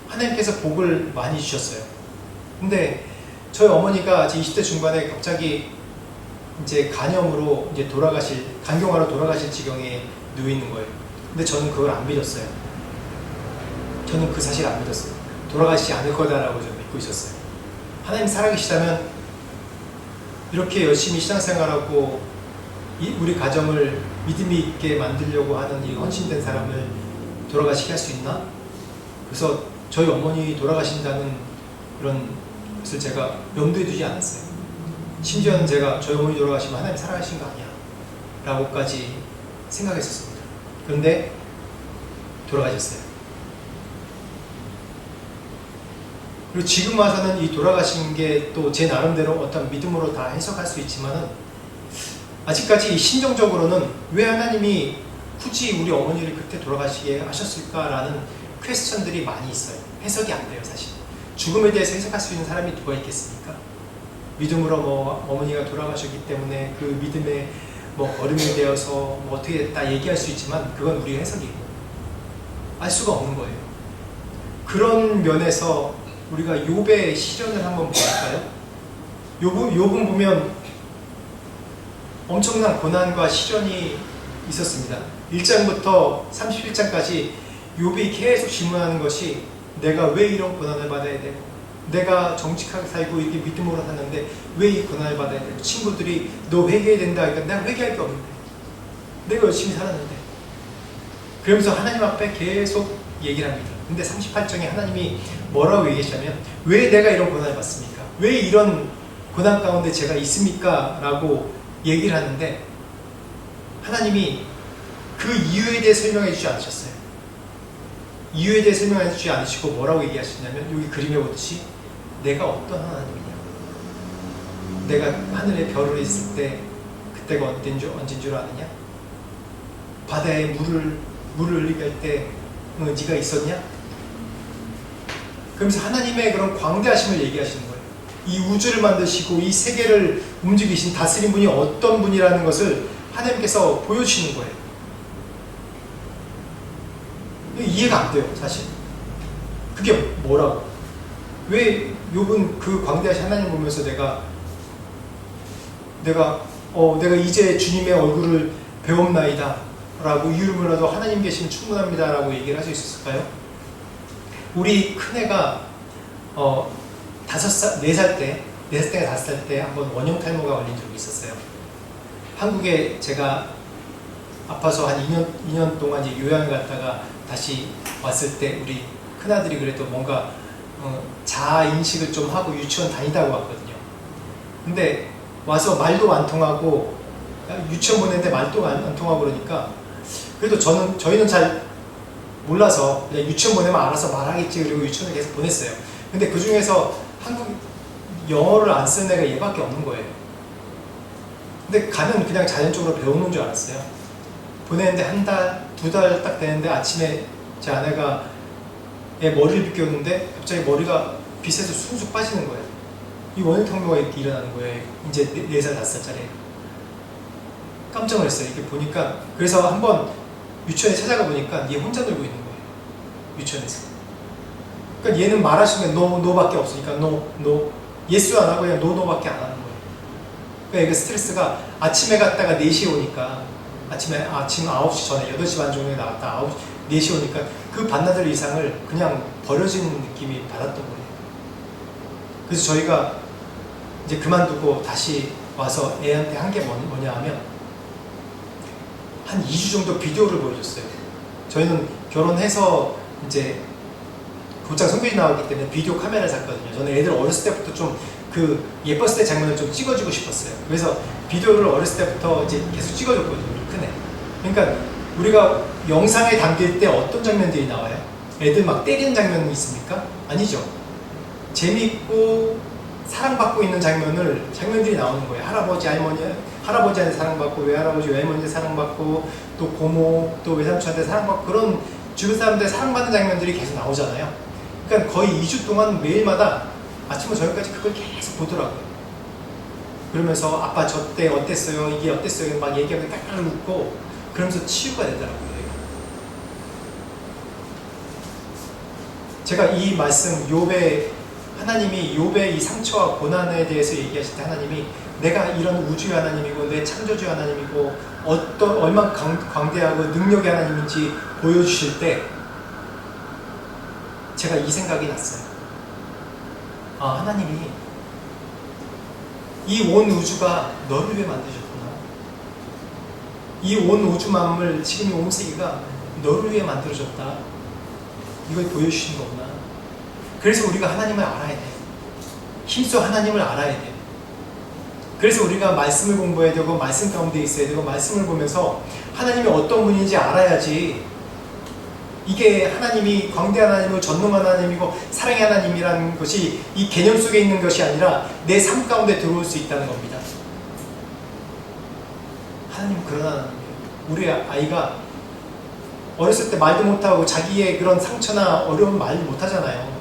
하나님께서 복을 많이 주셨어요. 근데 저희 어머니가 20대 중반에 갑자기 이제 간염으로 이제 간경화로 돌아가실 지경에 누워 있는 거예요. 근데 저는 그걸 안 믿었어요. 저는 그 사실 안 믿었어요. 돌아가시지 않을 거다라고 좀 믿고 있었어요. 하나님 살아계시다면 이렇게 열심히 신앙생활하고 우리 가정을 믿음이 있게 만들려고 하는 이 헌신된 사람을 돌아가시게 할 수 있나? 그래서 저희 어머니 돌아가신다는 그런 것을 제가 염두에 두지 않았어요. 심지어는 제가 저희 어머니 돌아가시면 하나님 살아가신 거 아니야 라고까지 생각했었습니다. 그런데 돌아가셨어요. 그리고 지금 와서는 이 돌아가신 게 또 제 나름대로 어떤 믿음으로 다 해석할 수 있지만은 아직까지 심정적으로는 왜 하나님이 굳이 우리 어머니를 그때 돌아가시게 하셨을까라는 퀘스천들이 많이 있어요. 해석이 안 돼요, 사실. 죽음에 대해서 해석할 수 있는 사람이 누가 있겠습니까? 믿음으로 뭐 어머니가 돌아가셨기 때문에 그 믿음의 뭐 걸음이 되어서 뭐 어떻게 다 얘기할 수 있지만 그건 우리의 해석이고 알 수가 없는 거예요. 그런 면에서 우리가 욥의 시련을 한번 볼까요? 욥은 보면 엄청난 고난과 시련이 있었습니다. 1장부터 31장까지 욥이 계속 질문하는 것이 내가 왜 이런 고난을 받아야 되고, 내가 정직하게 살고 이렇게 믿음으로 사는데 왜 이 고난을 받아야 되고, 친구들이 너 회개해야 된다 하니까 내가 회개할 게 없는데, 내가 열심히 살았는데, 그러면서 하나님 앞에 계속 얘기를 합니다. 근데 38장에 하나님이 뭐라고 얘기하시냐면 왜 내가 이런 고난을 받습니까? 왜 이런 고난 가운데 제가 있습니까? 라고 얘기를 하는데 하나님이 그 이유에 대해 설명해 주지 않으셨어요. 이유에 대해 설명해 주지 않으시고 뭐라고 얘기하시냐면 여기 그림에 보듯이 내가 어떤 하나님이냐, 내가 하늘에 별을 있을 때 그때가 언제인 줄 아느냐, 바다에 물을 흘리게 할 때 네가 있었냐? 그러면서 하나님의 그런 광대하심을 얘기하시는 거예요. 이 우주를 만드시고 이 세계를 움직이신 다스린 분이 어떤 분이라는 것을 하나님께서 보여주시는 거예요. 이해가 안 돼요, 사실. 그게 뭐라고? 왜 욥은 그 광대하신 하나님 보면서 내가 이제 주님의 얼굴을 배웠나이다 라고 이유를 몰라도 하나님 계시면 충분합니다 라고 얘기를 할 수 있었을까요? 우리 큰애가 4살 때가 5살 때 한번 원형 탈모가 걸린 적이 있었어요. 한국에 제가 아파서 한 2년 동안 이제 요양을 갔다가 다시 왔을 때 우리 큰아들이 그래도 뭔가 자아 인식을 좀 하고 유치원 다니다고 왔거든요. 근데 와서 말도 안 통하고 유치원 보냈는데 말도 안 통하고 그러니까 그래도 저희는 잘 몰라서 그냥 유치원 보내면 알아서 말하겠지 그리고 유치원을 계속 보냈어요. 근데 그 중에서 한국 영어를 안 쓰는 애가 얘밖에 없는 거예요. 근데 가면 그냥 자연적으로 배우는 줄 알았어요. 보냈는데 한 달, 2달 딱 되는데 아침에 제 아내가 얘 머리를 빗겼는데 갑자기 머리가 빗에서 쑥쑥 빠지는 거예요. 이 원형탈모가 이렇게 일어나는 거예요. 이제 4살, 5살짜리. 깜짝 놀랐어요. 이렇게 보니까. 그래서 한번 유치원에 찾아가 보니까 얘 혼자 놀고 있는 거예요. 유치원에서. 그러니까 얘는 말할 수 있는 노밖에 없으니까 노. 예스 안 하고 그냥 노밖에 안 하는 거예요. 그러니까 이게 스트레스가 아침에 갔다가 4시에 오니까 아침 9시 전에 8시 반 정도에 나갔다 4시에 오니까 그 반나절 이상을 그냥 버려지는 느낌이 받았던 거예요. 그래서 저희가 이제 그만두고 다시 와서 애한테 한 게 뭐냐 하면 한 2주 정도 비디오를 보여줬어요. 저희는 결혼해서 이제 곧장 성교지 나왔기 때문에 비디오 카메라를 샀거든요. 저는 애들 어렸을 때부터 좀 그 예뻤을 때 장면을 좀 찍어주고 싶었어요. 그래서 비디오를 어렸을 때부터 이제 계속 찍어줬거든요. 큰애. 그러니까 우리가 영상에 담길 때 어떤 장면들이 나와요? 애들 막 때리는 장면이 있습니까? 아니죠. 재밌고 사랑받고 있는 장면들이 나오는 거예요. 할아버지한테 사랑받고, 외할아버지, 외할머니한테 사랑받고, 또 고모, 또 외삼촌한테 사랑받고, 그런 주변 사람들의 사랑받는 장면들이 계속 나오잖아요. 그러니까 거의 2주 동안 매일마다 아침부터 저녁까지 그걸 계속 보더라고요. 그러면서 아빠 저 때 어땠어요? 이게 어땠어요? 막 얘기하면 딱딱 웃고 그러면서 치유가 되더라고요. 제가 이 말씀 하나님이 욥의 이 상처와 고난에 대해서 얘기하실 때 하나님이 내가 이런 우주의 하나님이고 내 창조주의 하나님이고 얼마나 광대하고 능력의 하나님인지 보여주실 때 제가 이 생각이 났어요. 하나님이 이 온 우주가 너를 위해 만드셨구나. 이 온 우주 만물, 지금 이 온 세계가 너를 위해 만들어졌다. 이걸 보여주신 거구나. 그래서 우리가 하나님을 알아야 돼. 힘써 하나님을 알아야 돼. 그래서 우리가 말씀을 공부해야 되고 말씀 가운데 있어야 되고 말씀을 보면서 하나님이 어떤 분인지 알아야지 이게 하나님이 광대한 하나님이고 전능한 하나님이고 사랑의 하나님이라는 것이 이 개념 속에 있는 것이 아니라 내 삶 가운데 들어올 수 있다는 겁니다. 하나님은 그런 하나님이에요. 우리 아이가 어렸을 때 말도 못하고 자기의 그런 상처나 어려운 말을 못하잖아요.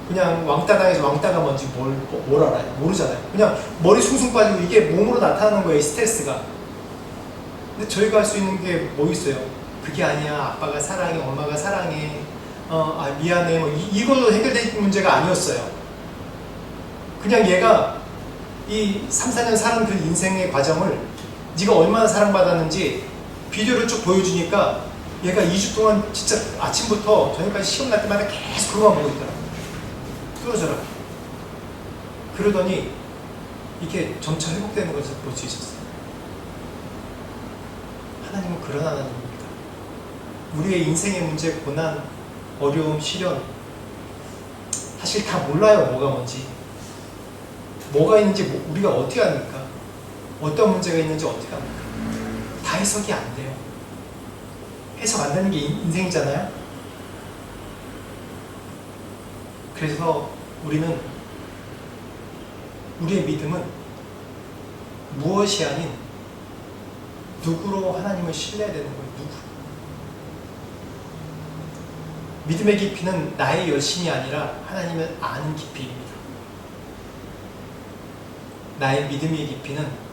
그냥 왕따 당해서 왕따가 뭔지 뭘 알아요? 모르잖아요. 그냥 머리 숭숭 빠지고 이게 몸으로 나타나는 거예요, 스트레스가. 근데 저희가 할 수 있는 게 뭐 있어요? 그게 아니야. 아빠가 사랑해, 엄마가 사랑해. 미안해. 뭐 이걸로 해결될 문제가 아니었어요. 그냥 얘가 이 3, 4년 사는 그 인생의 과정을 네가 얼마나 사랑받았는지 비디오를 쭉 보여주니까 얘가 2주 동안 진짜 아침부터 저녁까지 시험 날 때마다 계속 그거만 보고 있더라. 뚫어져라. 그러더니 이게 점차 회복되는 것을 볼 수 있었어요. 하나님은 그런 하나님입니다. 우리의 인생의 문제, 고난, 어려움, 시련 사실 다 몰라요. 뭐가 뭔지. 뭐가 있는지 우리가 어떻게 합니까? 어떤 문제가 있는지 어떻게 합니까? 다 해석이 안 돼요. 해석 안 되는 게 인생이잖아요. 그래서 우리는 우리의 믿음은 무엇이 아닌 누구로 하나님을 신뢰해야 되는 거예요. 누구? 믿음의 깊이는 나의 열심이 아니라 하나님을 아는 깊이입니다. 나의 믿음의 깊이는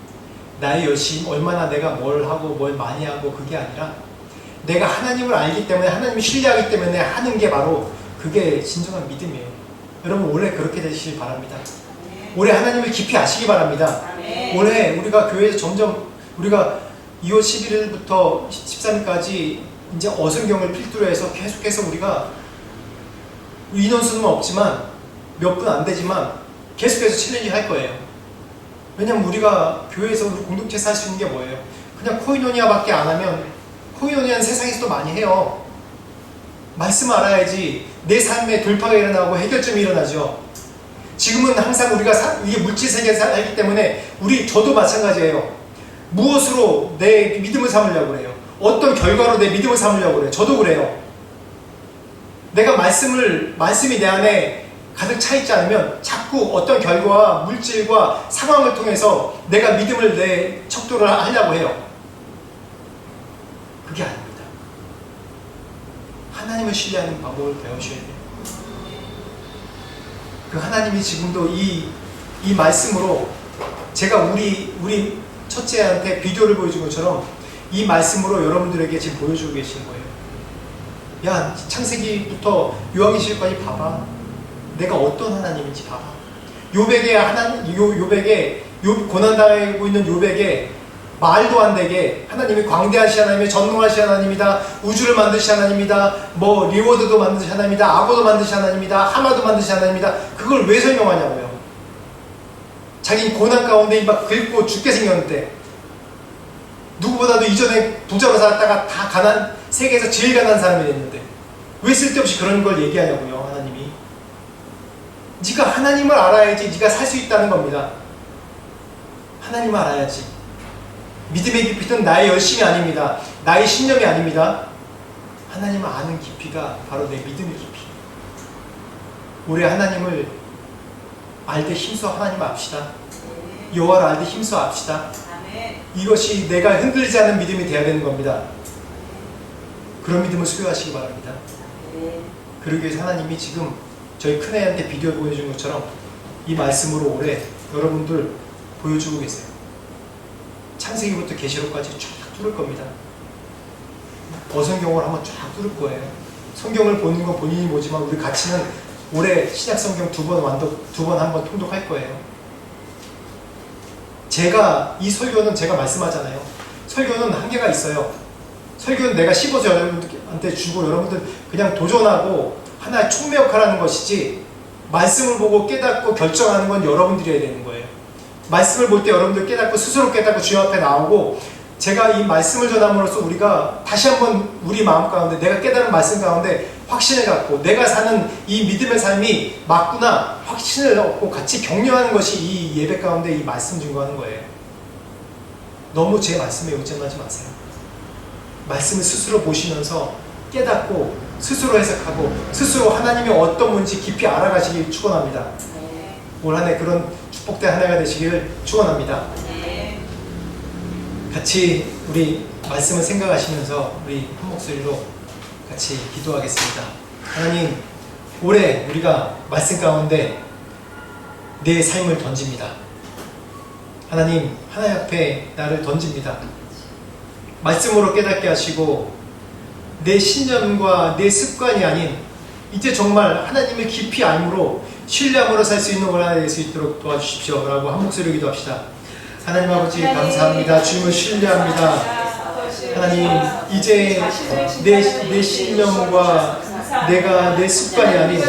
나의 열심, 얼마나 내가 뭘 하고 뭘 많이 하고 그게 아니라 내가 하나님을 알기 때문에, 하나님을 신뢰하기 때문에 하는 게 바로 그게 진정한 믿음이에요. 여러분 올해 그렇게 되시길 바랍니다. 올해 하나님을 깊이 아시기 바랍니다. 올해 우리가 교회에서 점점 우리가 2월 11일부터 13일까지 이제 어성경을 필두로 해서 계속해서 우리가 인원수는 없지만 몇 분 안 되지만 계속해서 챌린지 할 거예요. 왜냐면 우리가 교회에서 우리 공동체에서 할 수 있는 게 뭐예요? 그냥 코이노니아밖에 안 하면, 코이노니아는 세상에서도 많이 해요. 말씀 알아야지 내 삶에 돌파가 일어나고 해결점이 일어나죠. 지금은 항상 우리가 이게 물질 세계에서 살기 때문에 저도 마찬가지예요. 무엇으로 내 믿음을 삼으려고 그래요? 어떤 결과로 내 믿음을 삼으려고 그래요? 저도 그래요. 내가 말씀이 내 안에 가득 차 있지 않으면 자꾸 어떤 결과와 물질과 상황을 통해서 내가 믿음을 내 척도를 하려고 해요. 그게 아닙니다. 하나님을 신뢰하는 방법을 배우셔야 돼요. 그 하나님이 지금도 이 말씀으로 제가 우리 첫째한테 비디오를 보여준 것처럼 이 말씀으로 여러분들에게 지금 보여주고 계시는 거예요. 야, 창세기부터 요한계시록까지 봐봐. 내가 어떤 하나님인지 봐봐. 요백에 고난당하고 있는 요백에 말도 안 되게 하나님이 광대하신 하나님이 전능하신 하나님이다. 우주를 만드신 하나님이다. 뭐 리워드도 만드신 하나님이다. 악어도 만드신 하나님이다. 하마도 만드신 하나님이다. 그걸 왜 설명하냐고요. 자기는 고난 가운데 막 긁고 죽게 생겼는데 누구보다도 이전에 부자로 살았다가 다 세계에서 제일 가난한 사람이 됐는데 왜 쓸데없이 그런 걸 얘기하냐고요. 하나님이. 네가 하나님을 알아야지 네가 살 수 있다는 겁니다. 하나님을 알아야지. 믿음의 깊이는 나의 열심이 아닙니다. 나의 신념이 아닙니다. 하나님을 아는 깊이가 바로 내 믿음의 깊이. 올해 하나님을 알되 힘써 하나님을 압시다. 여호와를 알되 힘써 압시다. 이것이 내가 흔들리지 않는 믿음이 되어야 되는 겁니다. 그런 믿음을 소유하시기 바랍니다. 그러기 위해서 하나님이 지금 저희 큰애한테 비디오 보여준 것처럼 이 말씀으로 올해 여러분들 보여주고 계세요. 창세기부터 계시록까지 쫙 뚫을 겁니다. 어성경을 한번 쫙 뚫을 거예요. 성경을 보는 건 본인이 보지만 우리 같이는 올해 신약 성경 두 번 한번 통독할 거예요. 이 설교는 제가 말씀하잖아요. 설교는 한계가 있어요. 설교는 내가 씹어서 여러분들한테 주고 여러분들 그냥 도전하고 하나의 촉매 역할을 하는 것이지 말씀을 보고 깨닫고 결정하는 건 여러분들이 해야 되는 거예요. 말씀을 볼 때 여러분들 깨닫고 스스로 깨닫고 주님 앞에 나오고 제가 이 말씀을 전함으로써 우리가 다시 한번 우리 마음 가운데 내가 깨달은 말씀 가운데 확신을 갖고 내가 사는 이 믿음의 삶이 맞구나 확신을 얻고 같이 격려하는 것이 이 예배 가운데 이 말씀 증거하는 거예요. 너무 제 말씀에 의존하지 마세요. 말씀을 스스로 보시면서 깨닫고 스스로 해석하고 스스로 하나님이 어떤 분인지 깊이 알아가시길 축원합니다. 올 한 해 그런 축복된 한 해가 되시기를 축원합니다. 같이 우리 말씀을 생각하시면서 우리 한 목소리로 같이 기도하겠습니다. 하나님, 올해 우리가 말씀 가운데 내 삶을 던집니다. 하나님, 하나님 앞에 나를 던집니다. 말씀으로 깨닫게 하시고 내 신념과 내 습관이 아닌 이제 정말 하나님을 깊이 알므로 신뢰함으로 살 수 있는 하나 될 수 있도록 도와주십시오 라고 한 목소리로 기도합시다. 하나님 아버지 감사합니다. 주님을 신뢰합니다. 하나님, 이제 내 신념과 내가 내 습관이 아닌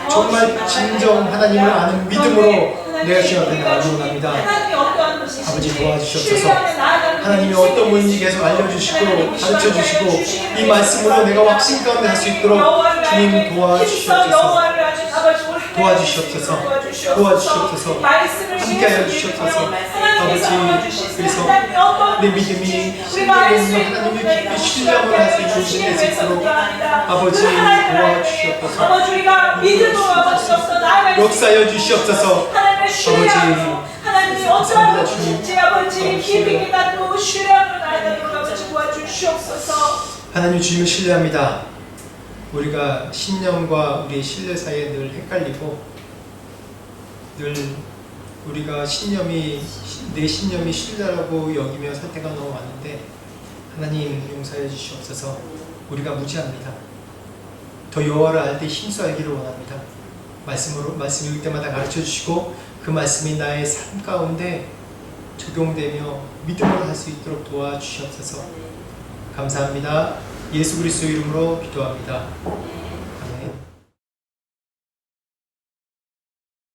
정말 진정 하나님을 아는 믿음으로 내가 주님 앞에 나아가고 합니다. 아버지 도와주시옵소서. 하나님이 어떤 분인지 계속 알려주시고 가르쳐주시고 이 말씀으로 내가 확신 가운데 할 수 있도록 주님 도와주시옵소서. 도와주시옵소서. 함께하여 주시옵소서. 아버지, 그래서 내 믿음이 하나님을 깊이 신뢰함으로 할 수 있는 신뢰할 수 있도록 아버지 도와주시옵소서. 아버지 우리가 믿음으로 아버지로서 나아갈 수 역사하여 주시옵소서. 하나님의 신뢰함으로 하나님이 어떠한 것인지 아버지 깊이 깨닫고 신뢰함으로 나아가도록 아버지 도와주시옵소서. 하나님 주님을 신뢰합니다. 우리가 신념과 우리의 신뢰 사이에 늘 헷갈리고 늘 우리가 내 신념이 신뢰라고 여기며 살 때가 너무 많은데 하나님 용서해 주시옵소서. 우리가 무지합니다. 더 여호와를 알 때 힘써 알기를 원합니다. 말씀 읽을 때마다 가르쳐 주시고 그 말씀이 나의 삶 가운데 적용되며 믿음으로 할 수 있도록 도와주시옵소서. 감사합니다. 예수 그리스도 이름으로 기도합니다.